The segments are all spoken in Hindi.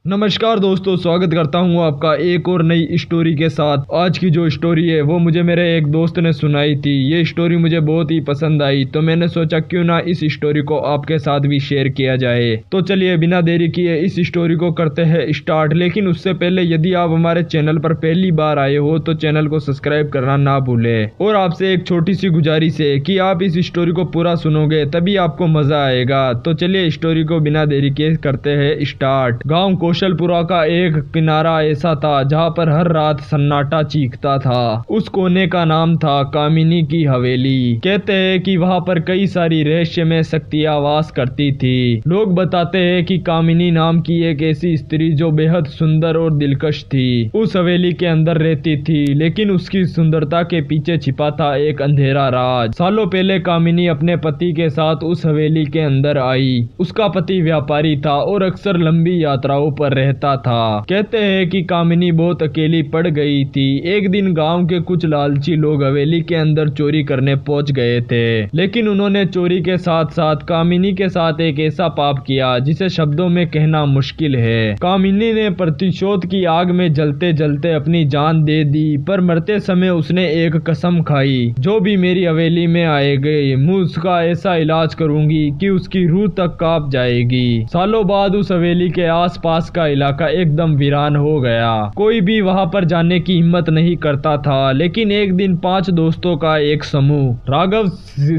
नमस्कार दोस्तों, स्वागत करता हूं आपका एक और नई स्टोरी के साथ। आज की जो स्टोरी है वो मुझे मेरे एक दोस्त ने सुनाई थी। ये स्टोरी मुझे बहुत ही पसंद आई, तो मैंने सोचा क्यों ना इस स्टोरी को आपके साथ भी शेयर किया जाए। तो चलिए बिना देरी किए इस स्टोरी को करते हैं स्टार्ट। लेकिन उससे पहले यदि आप हमारे चैनल पर पहली बार आए हो तो चैनल को सब्सक्राइब करना ना भूले। और आपसे एक छोटी सी गुजारिश है कि आप इस स्टोरी को पूरा सुनोगे तभी आपको मजा आएगा। तो चलिए स्टोरी को बिना देरी के करते हैं स्टार्ट। गाँव कौशलपुरा का एक किनारा ऐसा था जहाँ पर हर रात सन्नाटा चीखता था। उस कोने का नाम था कामिनी की हवेली। कहते हैं कि वहाँ पर कई सारी रहस्यमय शक्तियाँ वास करती थी। लोग बताते हैं कि कामिनी नाम की एक ऐसी स्त्री जो बेहद सुंदर और दिलकश थी उस हवेली के अंदर रहती थी, लेकिन उसकी सुंदरता के पीछे छिपा था एक अंधेरा राज। सालों पहले कामिनी अपने पति के साथ उस हवेली के अंदर आई। उसका पति व्यापारी था और अक्सर लंबी यात्राओं पर रहता था। कहते हैं कि कामिनी बहुत अकेली पड़ गई थी। एक दिन गांव के कुछ लालची लोग हवेली के अंदर चोरी करने पहुंच गए थे, लेकिन उन्होंने चोरी के साथ साथ कामिनी के साथ एक ऐसा पाप किया जिसे शब्दों में कहना मुश्किल है। कामिनी ने प्रतिशोध की आग में जलते जलते अपनी जान दे दी, पर मरते समय उसने एक कसम खाई, जो भी मेरी हवेली में आएगी मैं उसका ऐसा इलाज करूंगी कि उसकी रूह तक कांप जाएगी। सालों बाद उस हवेली के आस पास का इलाका एकदम वीरान हो गया। कोई भी वहां पर जाने की हिम्मत नहीं करता था। लेकिन एक दिन 5 दोस्तों का एक समूह, राघव,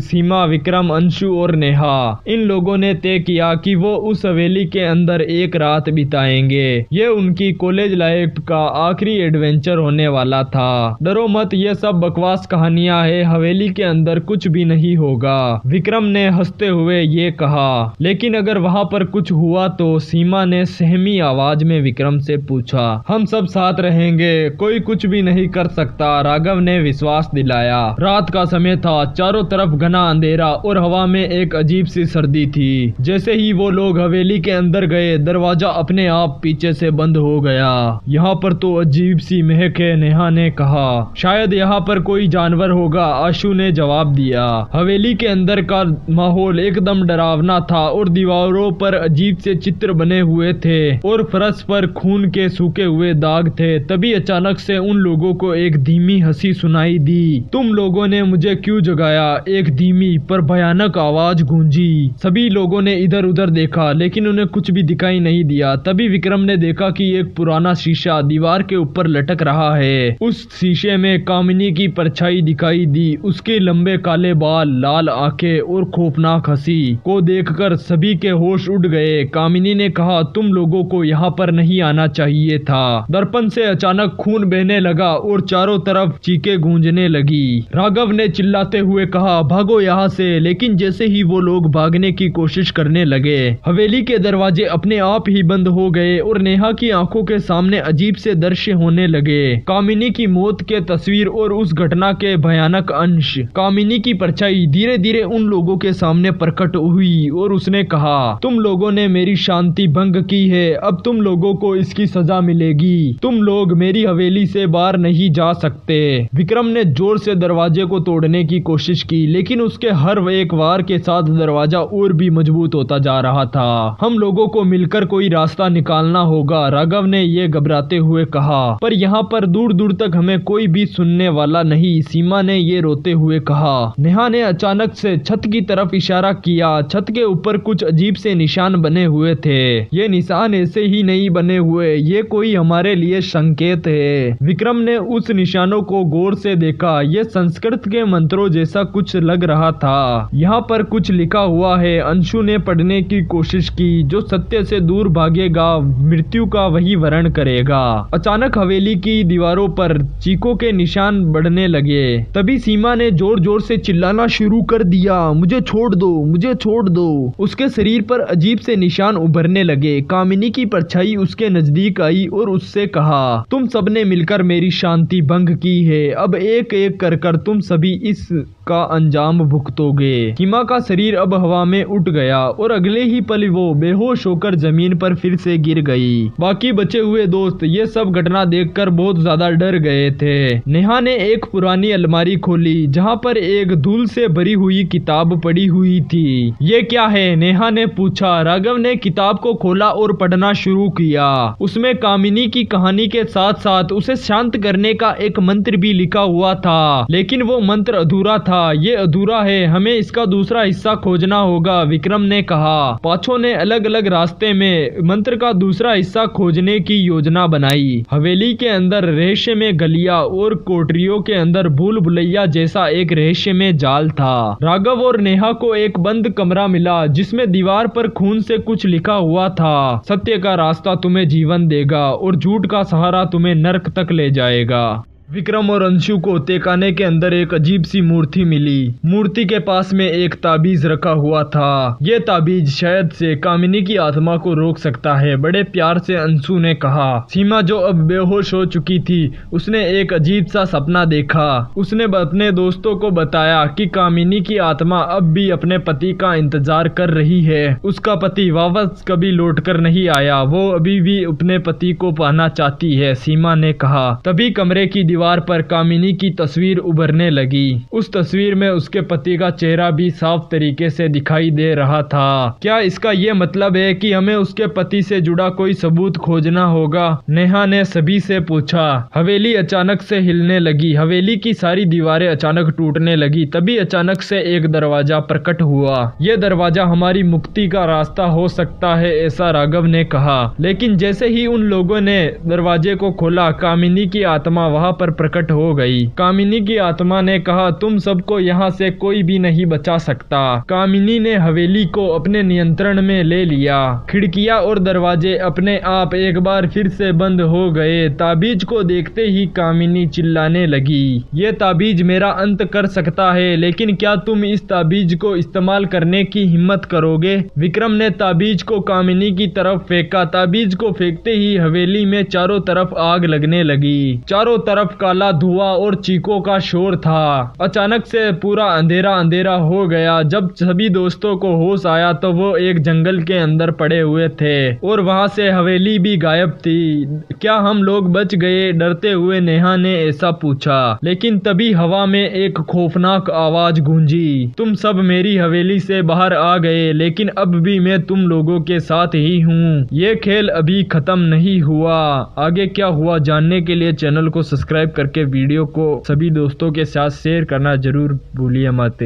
सीमा, विक्रम, अंशु और नेहा, इन लोगों ने तय किया कि वो उस हवेली के अंदर एक रात बिताएंगे। ये उनकी कॉलेज लाइफ का आखिरी एडवेंचर होने वाला था। डरो मत, ये सब बकवास कहानियां है, हवेली के अंदर कुछ भी नहीं होगा, विक्रम ने हंसते हुए ये कहा। लेकिन अगर वहां पर कुछ हुआ तो? सीमा ने सहमी आवाज में विक्रम से पूछा। हम सब साथ रहेंगे, कोई कुछ भी नहीं कर सकता, राघव ने विश्वास दिलाया। रात का समय था, चारों तरफ घना अंधेरा और हवा में एक अजीब सी सर्दी थी। जैसे ही वो लोग हवेली के अंदर गए, दरवाजा अपने आप पीछे से बंद हो गया। यहाँ पर तो अजीब सी महक है, नेहा ने कहा। शायद यहाँ पर कोई जानवर होगा, आशु ने जवाब दिया। हवेली के अंदर का माहौल एकदम डरावना था और दीवारों पर अजीब से चित्र बने हुए थे और फर्श पर खून के सूखे हुए दाग थे। तभी अचानक से उन लोगों को एक धीमी हंसी सुनाई दी। तुम लोगों ने मुझे क्यों जगाया? एक धीमी पर भयानक आवाज गूंजी। सभी लोगों ने इधर उधर देखा, लेकिन उन्हें कुछ भी दिखाई नहीं दिया। तभी विक्रम ने देखा कि एक पुराना शीशा दीवार के ऊपर लटक रहा है। उस शीशे में कामिनी की परछाई दिखाई दी। उसके लंबे काले बाल, लाल आंखें और खौफनाक हंसी को देखकर सभी के होश उड़ गए। कामिनी ने कहा, तुम लोगों को यहाँ पर नहीं आना चाहिए था। दर्पण से अचानक खून बहने लगा और चारों तरफ चीखें गूंजने लगी। राघव ने चिल्लाते हुए कहा, भागो यहाँ से। लेकिन जैसे ही वो लोग भागने की कोशिश करने लगे, हवेली के दरवाजे अपने आप ही बंद हो गए और नेहा की आंखों के सामने अजीब से दृश्य होने लगे। कामिनी की मौत के तस्वीर और उस घटना के भयानक अंश। कामिनी की परछाई धीरे धीरे उन लोगों के सामने प्रकट हुई और उसने कहा, तुम लोगों ने मेरी शांति भंग की है, अब तुम लोगों को इसकी सजा मिलेगी। तुम लोग मेरी हवेली से बाहर नहीं जा सकते। विक्रम ने जोर से दरवाजे को तोड़ने की कोशिश की, लेकिन उसके हर एक वार के साथ दरवाजा और भी मजबूत होता जा रहा था। हम लोगों को मिलकर कोई रास्ता निकालना होगा, राघव ने ये घबराते हुए कहा। पर यहाँ पर दूर दूर तक हमें कोई भी सुनने वाला नहीं, सीमा ने ये रोते हुए कहा। नेहा ने अचानक से छत की तरफ इशारा किया। छत के ऊपर कुछ अजीब से निशान बने हुए थे। ये निशान ऐसे ही नहीं बने हुए, ये कोई हमारे लिए संकेत है। विक्रम ने उस निशानों को गौर से देखा। ये संस्कृत के मंत्रों जैसा कुछ लग रहा था। यहाँ पर कुछ लिखा हुआ है। अंशु ने पढ़ने की कोशिश की, जो सत्य से दूर भागेगा मृत्यु का वही वर्ण करेगा। अचानक हवेली की दीवारों पर चीखों के निशान बढ़ने लगे। तभी सीमा ने जोर जोर से चिल्लाना शुरू कर दिया, मुझे छोड़ दो, मुझे छोड़ दो। उसके शरीर पर अजीब से निशान उभरने लगे। कामिनी की परछाई उसके नजदीक आई और उससे कहा, तुम सबने मिलकर मेरी शांति भंग की है। अब एक एक कर तुम सभी इस का अंजाम भुगतोगे। हिमा का शरीर अब हवा में उठ गया और अगले ही पल वो बेहोश होकर जमीन पर फिर से गिर गई। बाकी बचे हुए दोस्त ये सब घटना देखकर बहुत ज्यादा डर गए थे। नेहा ने एक पुरानी अलमारी खोली जहाँ पर एक धूल से भरी हुई किताब पड़ी हुई थी। ये क्या है? नेहा ने पूछा। राघव ने किताब को खोला और पढ़ना शुरू किया। उसमें कामिनी की कहानी के साथ साथ उसे शांत करने का एक मंत्र भी लिखा हुआ था, लेकिन वो मंत्र अधूरा था। ये अधूरा है, हमें इसका दूसरा हिस्सा खोजना होगा, विक्रम ने कहा। पांचों ने अलग अलग रास्ते में मंत्र का दूसरा हिस्सा खोजने की योजना बनाई। हवेली के अंदर रहस्य में गलियां और कोठरियों के अंदर भूल भुलैया जैसा एक रहस्य में जाल था। राघव और नेहा को एक बंद कमरा मिला जिसमें दीवार पर खून से कुछ लिखा हुआ था। सत्य का रास्ता तुम्हें जीवन देगा और झूठ का सहारा तुम्हें नर्क तक ले जाएगा। विक्रम और अंशु को तेकाने के अंदर एक अजीब सी मूर्ति मिली। मूर्ति के पास में एक ताबीज रखा हुआ था। ये ताबीज शायद से कामिनी की आत्मा को रोक सकता है, बड़े प्यार से अंशु ने कहा। सीमा जो अब बेहोश हो चुकी थी, उसने एक अजीब सा सपना देखा। उसने अपने दोस्तों को बताया कि कामिनी की आत्मा अब भी अपने पति का इंतजार कर रही है। उसका पति वापस कभी लौट कर नहीं आया, वो अभी भी अपने पति को पाना चाहती है, सीमा ने कहा। तभी कमरे की दीवार पर कामिनी की तस्वीर उभरने लगी। उस तस्वीर में उसके पति का चेहरा भी साफ तरीके से दिखाई दे रहा था। क्या इसका ये मतलब है कि हमें उसके पति से जुड़ा कोई सबूत खोजना होगा? नेहा ने सभी से पूछा। हवेली अचानक से हिलने लगी। हवेली की सारी दीवारें अचानक टूटने लगी। तभी अचानक से एक दरवाजा प्रकट हुआ। यह दरवाजा हमारी मुक्ति का रास्ता हो सकता है, ऐसा राघव ने कहा। लेकिन जैसे ही उन लोगों ने दरवाजे को खोला, कामिनी की आत्मा वहां पर प्रकट हो गई। कामिनी की आत्मा ने कहा, तुम सबको यहाँ से कोई भी नहीं बचा सकता। कामिनी ने हवेली को अपने नियंत्रण में ले लिया। खिड़कियां और दरवाजे अपने आप एक बार फिर से बंद हो गए। ताबीज को देखते ही कामिनी चिल्लाने लगी, ये ताबीज मेरा अंत कर सकता है, लेकिन क्या तुम इस ताबीज को इस्तेमाल करने की हिम्मत करोगे? विक्रम ने ताबीज को कामिनी की तरफ फेंका। ताबीज को फेंकते ही हवेली में चारों तरफ आग लगने लगी। चारों तरफ काला धुआं और चीखों का शोर था। अचानक से पूरा अंधेरा अंधेरा हो गया। जब सभी दोस्तों को होश आया तो वो एक जंगल के अंदर पड़े हुए थे और वहां से हवेली भी गायब थी। क्या हम लोग बच गए? डरते हुए नेहा ने ऐसा पूछा। लेकिन तभी हवा में एक खौफनाक आवाज गूंजी, तुम सब मेरी हवेली से बाहर आ गए, लेकिन अब भी मैं तुम लोगों के साथ ही हूँ। ये खेल अभी खत्म नहीं हुआ। आगे क्या हुआ जानने के लिए चैनल को सब्सक्राइब करके वीडियो को सभी दोस्तों के साथ शेयर करना जरूर भूलिए मत।